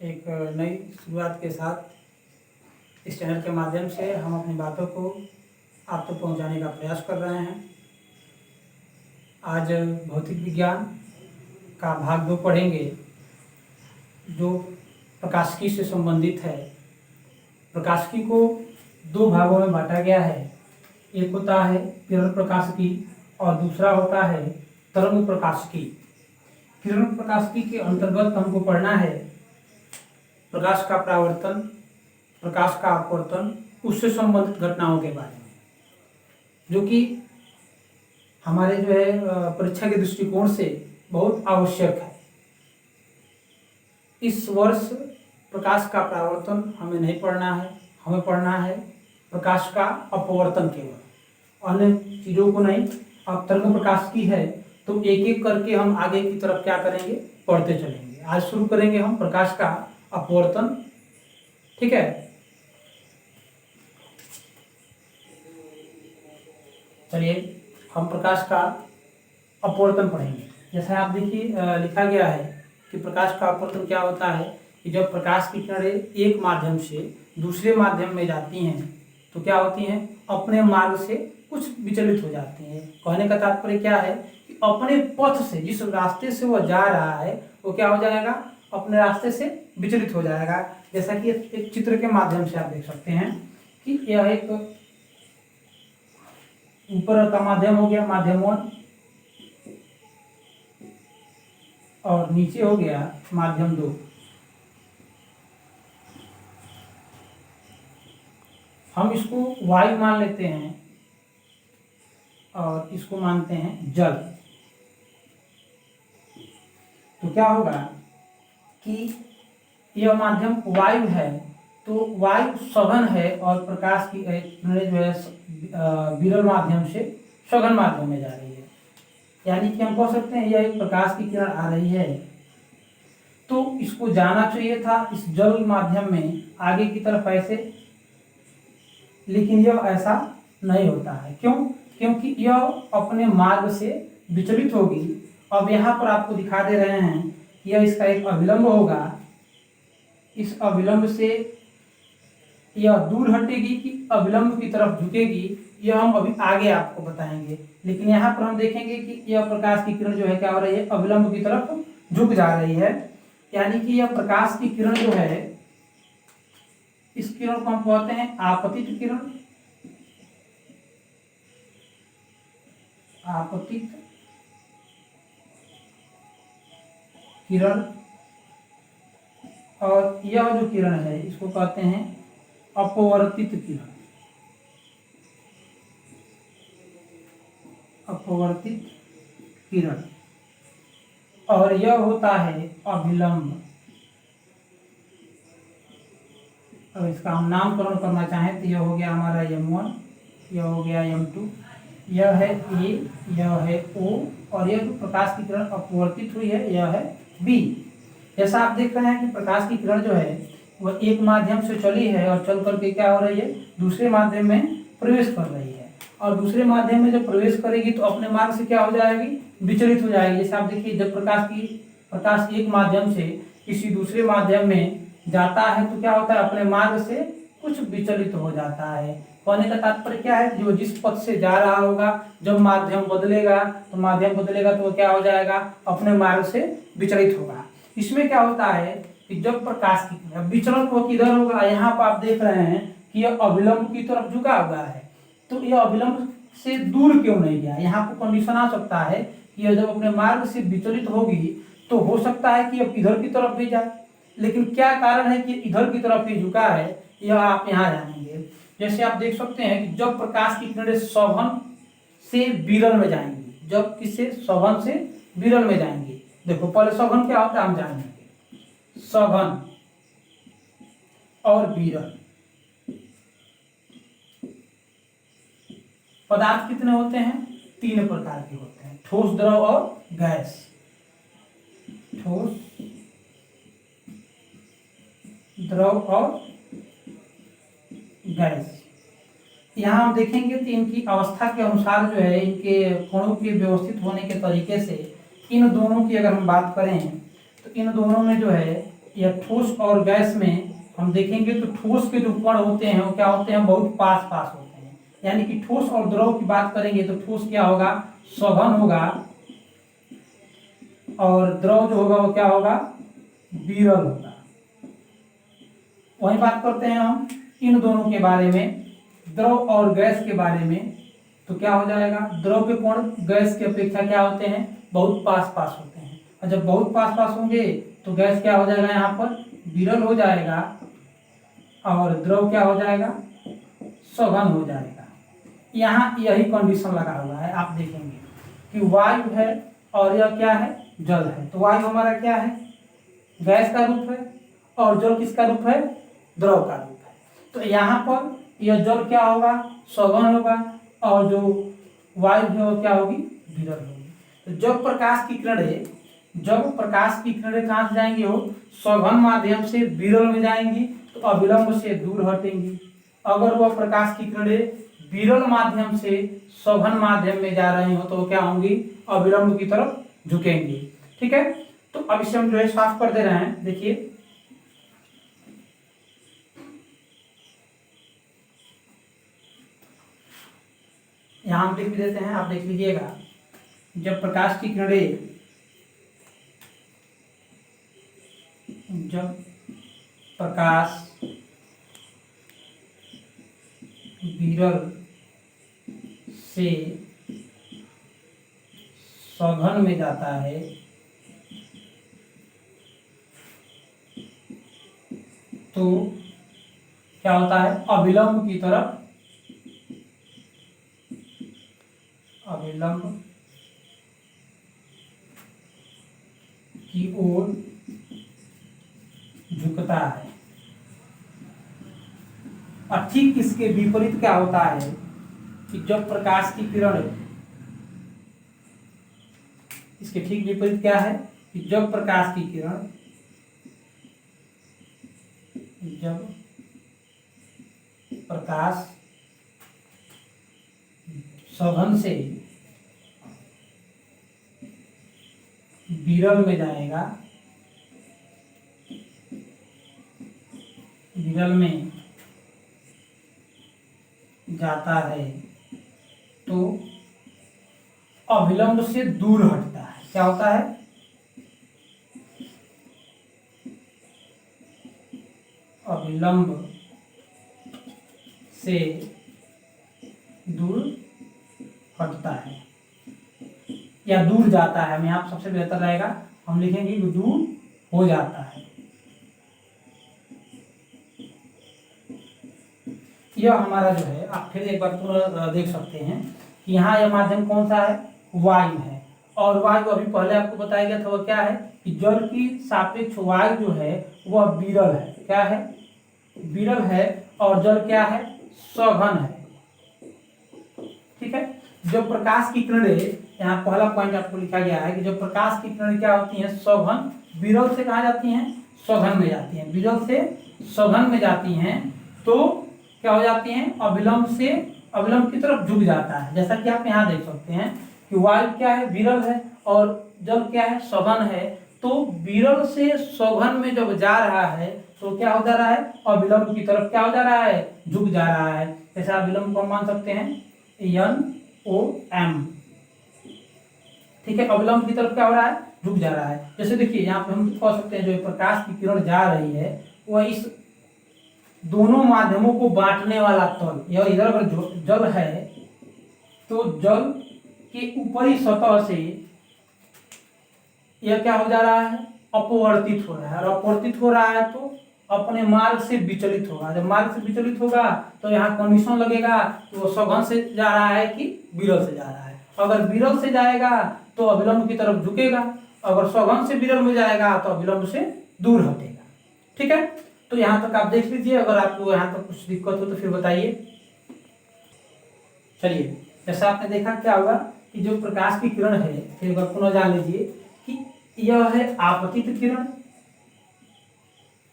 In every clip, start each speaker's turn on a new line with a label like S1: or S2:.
S1: एक नई शुरुआत के साथ इस चैनल के माध्यम से हम अपनी बातों को आप तक पहुंचाने का प्रयास कर रहे हैं। आज भौतिक विज्ञान का भाग 2 पढ़ेंगे, जो प्रकाशिकी से संबंधित है। प्रकाशिकी को 2 भागों में बांटा गया है। एक होता है किरण प्रकाशिकी और दूसरा होता है तरंग प्रकाशिकी। किरण प्रकाशिकी के अंतर्गत हमको पढ़ना है प्रकाश का परावर्तन, प्रकाश का अपवर्तन, उससे संबंधित घटनाओं के बारे में, जो कि हमारे परीक्षा के दृष्टिकोण से बहुत आवश्यक है। इस वर्ष प्रकाश का परावर्तन हमें नहीं पढ़ना है, हमें पढ़ना है प्रकाश का अपवर्तन केवल, अन्य चीज़ों को नहीं। अब तरंग प्रकाशिकी है तो एक एक करके हम आगे की तरफ क्या करेंगे, पढ़ते चलेंगे। आज शुरू करेंगे हम प्रकाश का अपवर्तन, ठीक है। चलिए हम प्रकाश का अपवर्तन पढ़ेंगे। जैसा आप देखिए लिखा गया है कि प्रकाश का अपवर्तन क्या होता है कि जब प्रकाश की किरणें एक माध्यम से दूसरे माध्यम में जाती हैं तो क्या होती हैं, अपने मार्ग से कुछ विचलित हो जाती हैं। कहने का तात्पर्य क्या है कि अपने पथ से, जिस रास्ते से वह जा रहा है, वो क्या हो जाएगा, अपने रास्ते से विचलित हो जाएगा। जैसा कि एक चित्र के माध्यम से आप देख सकते हैं कि यह एक ऊपर का माध्यम हो गया, माध्यम 1, और नीचे हो गया माध्यम 2। हम इसको वायु मान लेते हैं और इसको मानते हैं जल। तो क्या होगा कि यह माध्यम वायु है, तो वायु सघन है और प्रकाश की किरणें जो है विरल माध्यम से सघन माध्यम में जा रही है। यानी कि हम कह सकते हैं यह एक प्रकाश की किरण आ रही है, तो इसको जाना चाहिए था इस जल माध्यम में आगे की तरफ ऐसे, लेकिन यह ऐसा नहीं होता है। क्यों? क्योंकि यह अपने मार्ग से विचलित होगी। अब यहाँ पर आपको दिखा दे रहे हैं कि यह इसका एक अविलंब होगा। इस अविलंब से यह दूर हटेगी कि अविलंब की तरफ झुकेगी, यह हम अभी आगे आपको बताएंगे। लेकिन यहाँ पर हम देखेंगे कि यह प्रकाश की किरण जो है क्या हो रही है, अविलंब की तरफ झुक जा रही है। यानी कि यह प्रकाश की किरण जो है, इस किरण को हम कहते हैं आपतित किरण। आपतित किरण, और यह जो किरण है इसको कहते हैं अपवर्तित किरण। अपवर्तित किरण, और यह होता है अभिलंब। अब इसका हम नामकरण करना चाहें तो यह हो गया हमारा M1, यह हो गया M2, यह है A, यह है O, और यह जो प्रकाश की किरण अपवर्तित हुई है यह है B। जैसा आप देख रहे हैं कि प्रकाश की किरण जो है वह एक माध्यम से चली है और चल करके क्या हो रही है, दूसरे माध्यम में प्रवेश कर रही है। और दूसरे माध्यम में जब प्रवेश करेगी तो अपने मार्ग से क्या हो जाएगी, विचलित हो जाएगी। जैसे आप देखिए जब प्रकाश एक माध्यम से किसी दूसरे माध्यम में जाता है तो क्या होता है, अपने मार्ग से कुछ विचलित हो जाता है। कहने का तात्पर्य क्या है, जो जिस पथ से जा रहा होगा जब माध्यम बदलेगा तो क्या हो जाएगा, अपने मार्ग से विचलित होगा। इसमें क्या होता है कि जब प्रकाश की विचलन वो किधर होगा, यहाँ पर आप देख रहे हैं कि यह अविलंब की तरफ झुका हुआ है, तो यह अविलंब से दूर क्यों नहीं गया। यहाँ पर कंडीशन आ सकता है कि यह जब अपने मार्ग से विचलित होगी तो हो सकता है कि यह इधर की तरफ भी जाए, लेकिन क्या कारण है कि इधर की तरफ ही झुका है, यह आप यहाँ जानेंगे। जैसे आप देख सकते हैं कि जब प्रकाश की किरणें सघन से विरल में जाएंगी, जब किसे सघन से विरल में जाएंगी, देखो पहले सघन क्या होता है हम जानेंगे। सघन और विरल पदार्थ कितने होते हैं, 3 प्रकार के होते हैं, ठोस, द्रव और गैस। ठोस, द्रव और गैस। यहाँ हम देखेंगे तो इनकी अवस्था के अनुसार जो है, इनके कणों के व्यवस्थित होने के तरीके से इन दोनों की अगर हम बात करें तो इन दोनों में जो है या ठोस और गैस में हम देखेंगे तो ठोस के जो कण होते हैं वो क्या होते हैं, बहुत पास पास होते हैं। यानी कि ठोस और द्रव की बात करेंगे तो ठोस क्या होगा, सघन होगा, और द्रव जो होगा वो क्या होगा, विरल होगा। वही बात करते हैं हम इन दोनों के बारे में, द्रव और गैस के बारे में, तो क्या हो जाएगा, द्रव के कण गैस की अपेक्षा क्या होते हैं, बहुत पास पास होते हैं। और जब बहुत पास पास होंगे तो गैस क्या हो जाएगा, यहाँ पर विरल हो जाएगा, और द्रव क्या हो जाएगा, सघन हो जाएगा। यहाँ यही कंडीशन लगा हुआ है, आप देखेंगे कि वायु है और यह क्या है, जल है। तो वायु हमारा क्या है, गैस का रूप है, और जल किसका रूप है, द्रव का रूप है। तो यहाँ पर यह जल क्या होगा, सघन होगा, और जो वायु है वो क्या होगी, विरल होगी। तो जब प्रकाश की किरणें कहाँ से जाएंगी, वो सघन माध्यम से विरल में जाएंगी तो अविलंब से दूर हटेंगी। अगर वह प्रकाश की किरणें विरल माध्यम से सघन माध्यम में जा रही हो तो क्या होंगी, अविलंब की तरफ झुकेंगी। ठीक है, तो अब इसे हम जो है साफ कर दे रहे हैं। देखिए यहां हम लिख भी देते हैं, आप देख लीजिएगा। जब प्रकाश की किरणें विरल से सघन में जाता है तो क्या होता है, अविलंब की ओर झुकता है। और ठीक इसके विपरीत क्या होता है कि जब प्रकाश की किरण, इसके ठीक विपरीत क्या है कि जब प्रकाश की किरण सघन से विरल में जाएगा, विरल में जाता है तो अविलंब से दूर हटता है। क्या होता है, अविलंब से दूर हटता है या दूर जाता है। हम यहाँ सबसे बेहतर रहेगा, हम लिखेंगे कि दूर हो जाता है। यह हमारा जो है, आप फिर एक बार पूरा देख सकते हैं कि यहाँ यह माध्यम कौन सा है, वायु है। और वायु अभी पहले आपको बताया गया था, वह क्या है कि जल की सापेक्ष वायु जो है वह विरल है। क्या है, विरल है, और जल क्या है, सघन है। ठीक है, जब प्रकाश की किरणें, यहाँ पहला पॉइंट आपको लिखा गया है कि जब प्रकाश की किरणें क्या होती हैं, सघन, विरल से कहाँ जाती हैं, सघन में जाती हैं। विरल से सघन में जाती हैं तो क्या हो जाती हैं, अविलंब से अविलंब की तरफ झुक जाता है। जैसा कि आप यहाँ देख सकते हैं कि वायु क्या है, विरल है, और जल क्या है, सघन है। तो विरल से सघन में जब जा रहा है तो क्या हो जा रहा है, अविलंब की तरफ क्या हो जा रहा है, झुक जा रहा है। जैसे अविलंब को हम मान सकते हैं NOM। ठीक है, अविलंब की तरफ क्या हो रहा है, झुक जा रहा है। जैसे देखिए यहाँ पे हम कह सकते हैं जो प्रकाश की किरण जा रही है वह इस दोनों माध्यमों को बांटने वाला तल, यह इधर अगर जल है तो जल के ऊपरी सतह से यह क्या हो जा रहा है, अपवर्तित हो रहा है। और अपवर्तित हो रहा है तो अपने मार्ग से विचलित होगा। जब मार्ग से विचलित होगा तो यहाँ कंडीशन लगेगा कि वो सघन से जा रहा है कि विरल से जा रहा है। अगर विरल से जाएगा तो अविलंब की तरफ झुकेगा, अगर सघन से विरल में जाएगा तो अविलंब से दूर हटेगा। ठीक है, तो यहाँ तक आप देख लीजिए। अगर आपको यहाँ तक कुछ दिक्कत हो तो फिर बताइए। चलिए, जैसा आपने देखा क्या होगा कि जो प्रकाश की किरण है, फिर एक बार पुनः जान लीजिए कि यह है आपतित किरण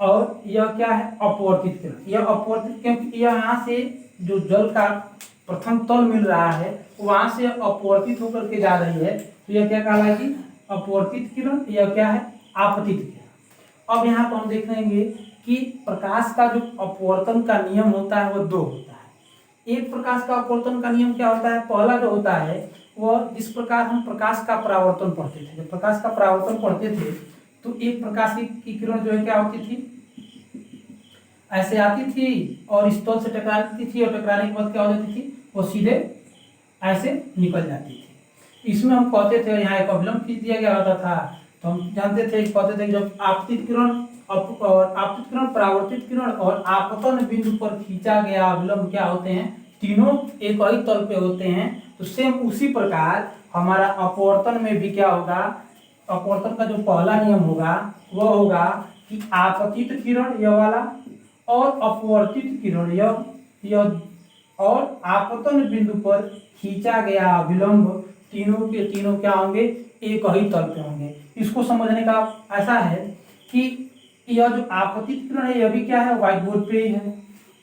S1: और यह क्या है, अपवर्तित किरण। यह अपवर्तित क्योंकि यह यहाँ से जो जल का प्रथम तल मिल रहा है वहां से अपवर्तित होकर के जा रही है, तो यह क्या कहलाएगी, अपवर्तित किरण। यह क्या है, आपतित किरण। अब यहाँ पर हम देख लेंगे कि प्रकाश का जो अपवर्तन का नियम होता है वो 2 होता है। एक प्रकाश का अपवर्तन का नियम क्या होता है, पहला जो होता है वह जिस प्रकार हम प्रकाश का परावर्तन पढ़ते थे, जब प्रकाश का परावर्तन पढ़ते थे तो एक प्रकाश की किरण जो है क्या होती थी, ऐसे आती थी और इस तल से टकराती थी और टकराने के बाद क्या हो जाती थी, वो सीधे ऐसे निकल जाती थी। इसमें हम कहते थे, यहाँ एक अभिलंब खींच दिया गया होता था, तो हम जानते थे, कहते थे कि जब आपतित किरण और आपतित किरण, परावर्तित किरण और आपतन बिंदु पर खींचा गया अभिलंब क्या होते हैं, तीनों एक ही तल पे होते हैं। तो सेम उसी प्रकार हमारा अपवर्तन में भी क्या होगा, अपवर्तन का जो पहला नियम होगा वह होगा कि आपतित किरण यह वाला और अपवर्तित किरण यह और आपतन बिंदु पर खींचा गया अभिलंब तीनों के तीनों क्या होंगे, एक ही तल पे होंगे। इसको समझने का ऐसा है कि यह जो आपतित किरण है यह भी क्या है, व्हाइट बोर्ड पे ही है,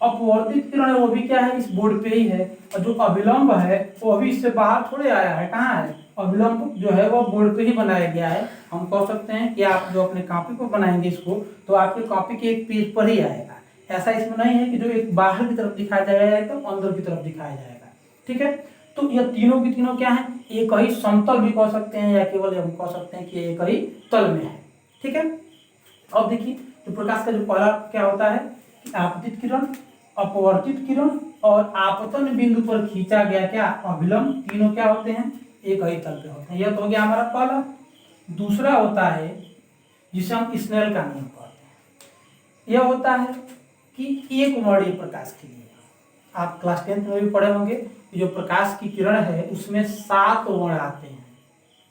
S1: अपवर्तित किरण है वो भी क्या है, इस बोर्ड पे ही है, और जो अभिलंब है वो अभी इससे बाहर थोड़े आया है, कहाँ है, अभिलंब जो है वो बोर्ड पे ही बनाया गया है। हम कह सकते हैं कि आप जो अपने कॉपी पर बनाएंगे इसको, तो आपके कॉपी के एक पेज पर ही आएगा, ऐसा इसमें नहीं है कि जो एक बाहर की तरफ दिखाया जाएगा तो अंदर की तरफ दिखाया जाएगा। ठीक है, तो यह तीनों की तीनों क्या है, एक ही समतल भी कह सकते हैं या केवल हम कह सकते हैं कि एक ही तल में है। ठीक है, अब देखिए तो प्रकाश का जो पहला क्या होता है कि आपतित किरण, अपवर्तित किरण और आपतन बिंदु पर खींचा गया क्या अभिलंब, तीनों क्या होते हैं, एक ही तल पे होते हैं। यह तो हो गया हमारा पहला। दूसरा होता है जिसे हम स्नेल का नियम कहते हैं। यह होता है कि एक वर्णीय प्रकाश के लिए, आप क्लास 10th में भी पढ़े होंगे, जो प्रकाश की किरण है उसमें 7 वर्ण आते हैं,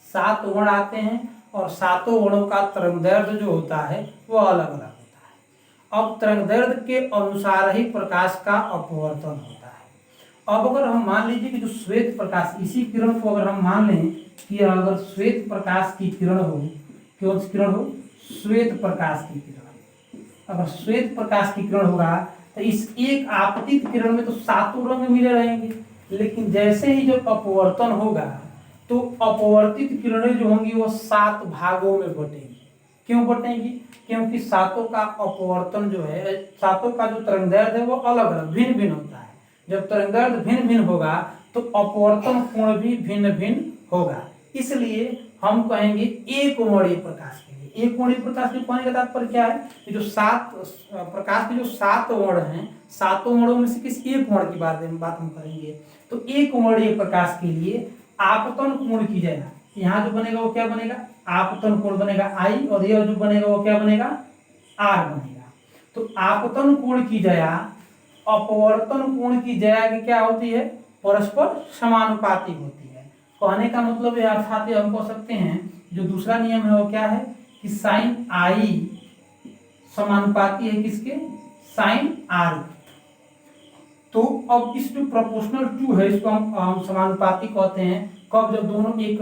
S1: 7 वर्ण आते हैं और 7 वर्णों का तरंगदैर्ध्य जो होता है वो अलग अलग होता है। अब तरंगदैर्ध्य के अनुसार ही प्रकाश का अपवर्तन होता है। अब अगर हम मान लीजिए कि जो श्वेत प्रकाश, इसी किरण को अगर हम मान लें कि अगर श्वेत प्रकाश की किरण हो, कौन सी किरण हो, श्वेत प्रकाश की किरण, अगर श्वेत प्रकाश की किरण होगा तो इस एक आपतित किरण में तो 7 रंग मिले रहेंगे, लेकिन जैसे ही जब अपवर्तन होगा तो अपवर्तित किरणें जो होंगी वो 7 भागों में बटेंगी। क्यों बटेंगी, क्योंकि 7 का अपवर्तन जो है, 7 का जो तरंगदैर्ध्य है वो अलग अलग भिन्न भिन्न होता है। जब तरंगदैर्ध्य भिन्न भिन्न होगा तो अपवर्तन कोण भी भिन्न भिन्न होगा, इसलिए हम कहेंगे एक वर्णीय प्रकाश के लिए। एक वर्णीय प्रकाश के कहने का तात्पर्य क्या है कि जो 7 प्रकाश के जो 7 वर्ण हैं, 7 वर्णों में से किसी एक वर्ण की बात हम करेंगे। तो एक वर्णीय प्रकाश के लिए आपतन कोण की जाएगा, यहाँ जो बनेगा वो क्या बनेगा, आपतन कोण बनेगा आई, और यह जो बनेगा वो क्या बनेगा, आर बनेगा। तो आपतन कोण की जया अपवर्तन कोण की जया की क्या होती है, परस्पर समानुपाती होती है। कहने का मतलब है अर्थात हम कह सकते हैं जो दूसरा नियम है वो क्या है कि साइन आई समानुपाती है किसके, साइन आर। तो अब इस जो प्रोपोर्शनल टू है इसको हम समानुपाती कहते हैं। कब, जब दोनों एक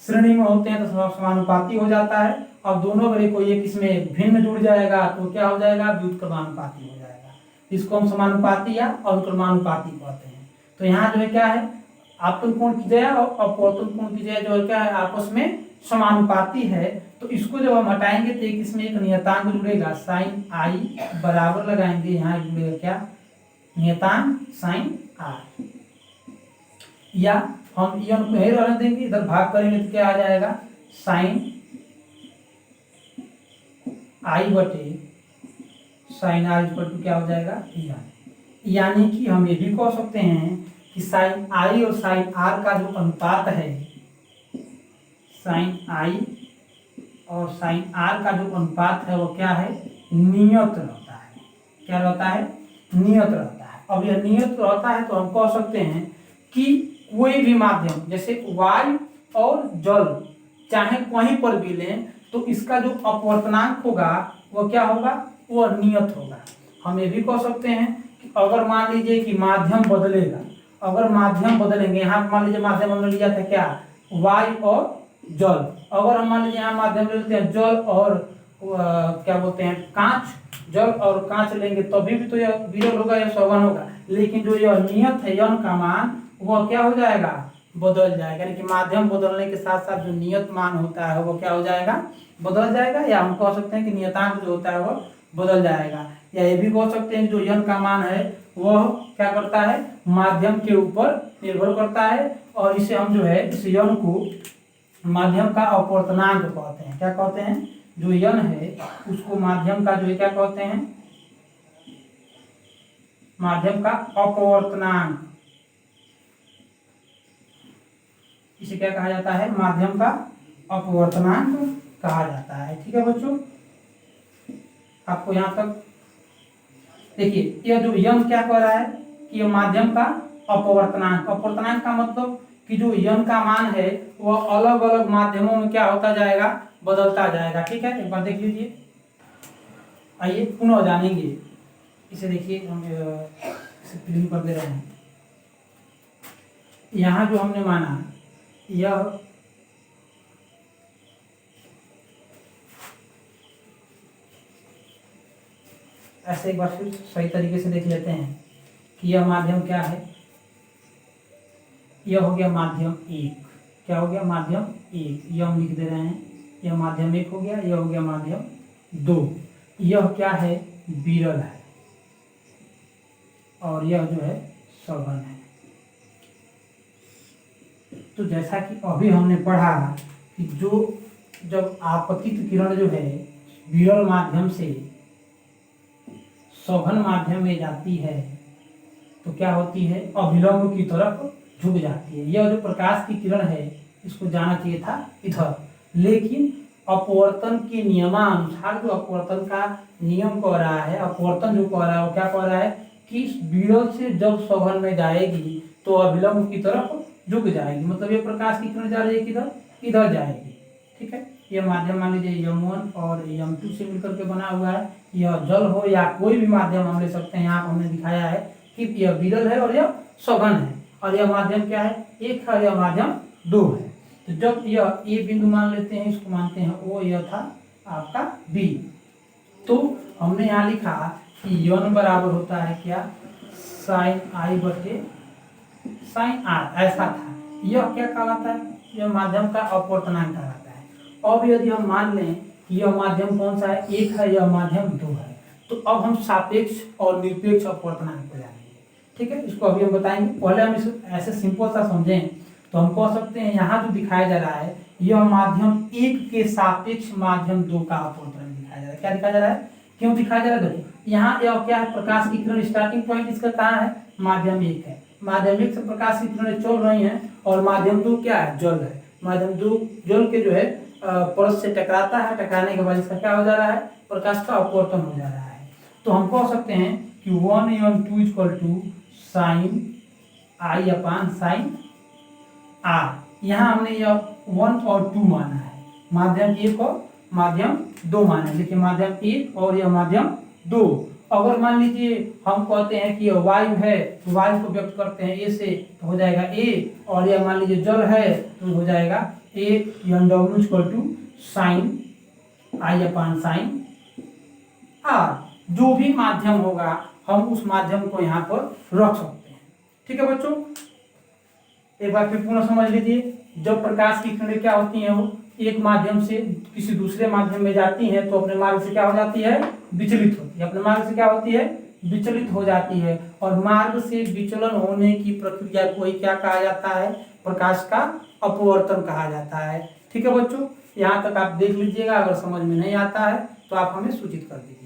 S1: श्रेणी में होते हैं तो समानुपाती हो जाता है। अब दोनों अगर कोई एक इसमें भिन्न जुड़ जाएगा तो क्या हो जाएगा, व्युत्क्रमानुपाती हो जाएगा। इसको हम समानुपाती या अनुक्रमानुपाती कहते हैं। तो यहाँ जो है क्या है, आपतन कोण की जया और अपवर्तन कोण की जया जो है क्या है, आपस में समानुपाती है। तो इसको जब हम हटाएंगे तो एक इसमें एक नियतांक जुड़ेगा, साइन आई बराबर लगाएंगे, यहाँ जुड़ेगा क्या, नियतांक साइन आर, या हम ये रहने देंगे, इधर भाग करेंगे तो क्या आ जाएगा, साइन आई बटे साइन आर इक्वल टू क्या हो जाएगा, यानी कि हम ये भी कह सकते हैं कि साइन आई और साइन आर का जो अनुपात है, साइन आई और साइन आर का जो अनुपात है वो क्या है, नियत रहता है। क्या रहता है, नियत रहता है। अब यह नियत रहता है तो हम कह सकते हैं कि कोई भी माध्यम जैसे वायु और जल चाहे कहीं पर भी लें तो इसका जो अपवर्तनांक होगा वो क्या होगा, वो नियत होगा। हम ये भी कह सकते हैं कि अगर मान लीजिए कि माध्यम बदलेगा, अगर माध्यम बदलेंगे, यहाँ मान लीजिए माध्यम हमने लिया था क्या, वायु और जल, अगर हम मान लीजिए यहाँ माध्यम ले लेते हैं जल और क्या बोलते हैं कांच, जल और कांच लेंगे तभी भी तो यह विरल होगा, यह सघन होगा। लेकिन जो यह नियत है यन का मान वह क्या हो जाएगा, बदल जाएगा, यानी कि माध्यम बदलने के साथ साथ जो नियत मान होता है वो क्या हो जाएगा, बदल जाएगा, या हम कह सकते हैं कि नियतांक जो होता है वह बदल जाएगा, या ये भी कह सकते हैं कि जो यन का मान है वह क्या करता है, माध्यम के ऊपर निर्भर करता है, और इसे हम जो है इस यन को माध्यम का अपवर्तनांक कहते हैं। क्या कहते हैं, जो यन है उसको माध्यम का जो है क्या कहते हैं, माध्यम का अपवर्तनांक, इसे क्या कहा जाता है, माध्यम का अपवर्तनांक कहा जाता है। ठीक है बच्चों, आपको यहां तक देखिए, यह जो यन क्या कह रहा है कि यह माध्यम का अपवर्तनांक, अपवर्तनांक का मतलब कि जो यन का मान है वह अलग अलग माध्यमों में क्या होता जाएगा, बदलता जाएगा। ठीक है, एक बार देख लीजिए, आइए पुनः जानेंगे इसे। देखिए हम इसे क्लीन कर दे रहे हैं। यहाँ जो हमने माना यह ऐसे एक बार फिर सही तरीके से देख लेते हैं कि यह माध्यम क्या है, यह हो गया माध्यम एक। क्या हो गया, माध्यम एक, यह हम लिख दे रहे हैं, यह माध्यम एक हो गया, यह हो गया माध्यम दो। यह क्या है, विरल है, और यह जो है सघन है। तो जैसा कि अभी हमने पढ़ा कि जब आपतित किरण जो है विरल माध्यम से सघन माध्यम में जाती है तो क्या होती है, अभिलंब की तरफ झुक जाती है। यह जो प्रकाश की किरण है इसको जाना चाहिए था इधर, लेकिन अपवर्तन के नियमानुसार जो अपवर्तन का नियम कह रहा है, अपवर्तन जो कह रहा है वो क्या कह रहा है कि विरल से जब सघन में जाएगी तो अभिलंब की तरफ झुक जाएगी। मतलब ये प्रकाश की किरण जा रही है किधर, इधर जाएगी। ठीक है, यह माध्यम मान लीजिए M1 और M2 से मिलकर के बना हुआ है। यह जल हो या कोई भी माध्यम हम ले सकते हैं। यहाँ हमने दिखाया है कि यह विरल है और यह सघन है, और यह माध्यम क्या है, एक है, यह माध्यम दो है। तो जब यह ए बिंदु मान लेते हैं, इसको मानते हैं ओ, यह था आपका बी। तो हमने यहाँ लिखा कि यन बराबर होता है क्या, साइन आई बटे साइन आर, ऐसा था। यह क्या कहलाता है, यह माध्यम का अपवर्तनांक कहलाता है। अब यदि हम मान लें कि यह माध्यम कौन सा है, एक है, यह माध्यम दो है, तो अब हम सापेक्ष और निरपेक्ष अपवर्तनांक को जानेंगे। ठीक है, इसको अभी हम बताएंगे। पहले हम इसे ऐसे सिंपल सा समझें तो हम कह सकते हैं यहाँ जो दिखाया जा रहा है यह माध्यम एक के सापेक्ष माध्यम दो का अपवर्तन दिखाया जा रहा है। क्या दिखाया जा रहा है, क्यों दिखाया जा रहा है, देखो यहाँ यह क्या है, प्रकाश की किरण स्टार्टिंग पॉइंट इसका कहाँ है, माध्यम एक है। माध्यम एक से प्रकाश की किरणें चल रही हैं, और माध्यम दो क्या है, जल है। माध्यम दो जल के जो है परत से टकराता है, टकराने के बाद इसका क्या हो जा रहा है, प्रकाश का अपवर्तन हो जा रहा है। तो हम कह सकते हैं कि 1/2 equal to sine i upon sine r. यहाँ हमने यह 1 और 2 माना है, माध्यम एक और माध्यम दो माना है। देखिए माध्यम एक और यह माध्यम दो। अगर मान लीजिए हम कहते हैं कि यह वायु है, तो वायु को व्यक्त करते हैं ए से, तो हो जाएगा ए, और यह मान लीजिए जल है तो हो जाएगा a W equal to sine i upon sine r. जो भी माध्यम होगा हम उस माध्यम को यहाँ पर रख सकते हैं। ठीक है बच्चों, एक बार फिर पुनः समझ लीजिए। जब प्रकाश की किरणें क्या होती हैं, वो एक माध्यम से किसी दूसरे माध्यम में जाती हैं तो अपने मार्ग से क्या हो जाती है, विचलित होती है। अपने मार्ग से क्या होती है, विचलित हो जाती है, और मार्ग से विचलन होने की प्रक्रिया को ही क्या कहा जाता है, प्रकाश का अपवर्तन कहा जाता है। ठीक है बच्चों, यहाँ तक आप देख लीजिएगा। अगर समझ में नहीं आता है तो आप हमें सूचित कर दीजिए।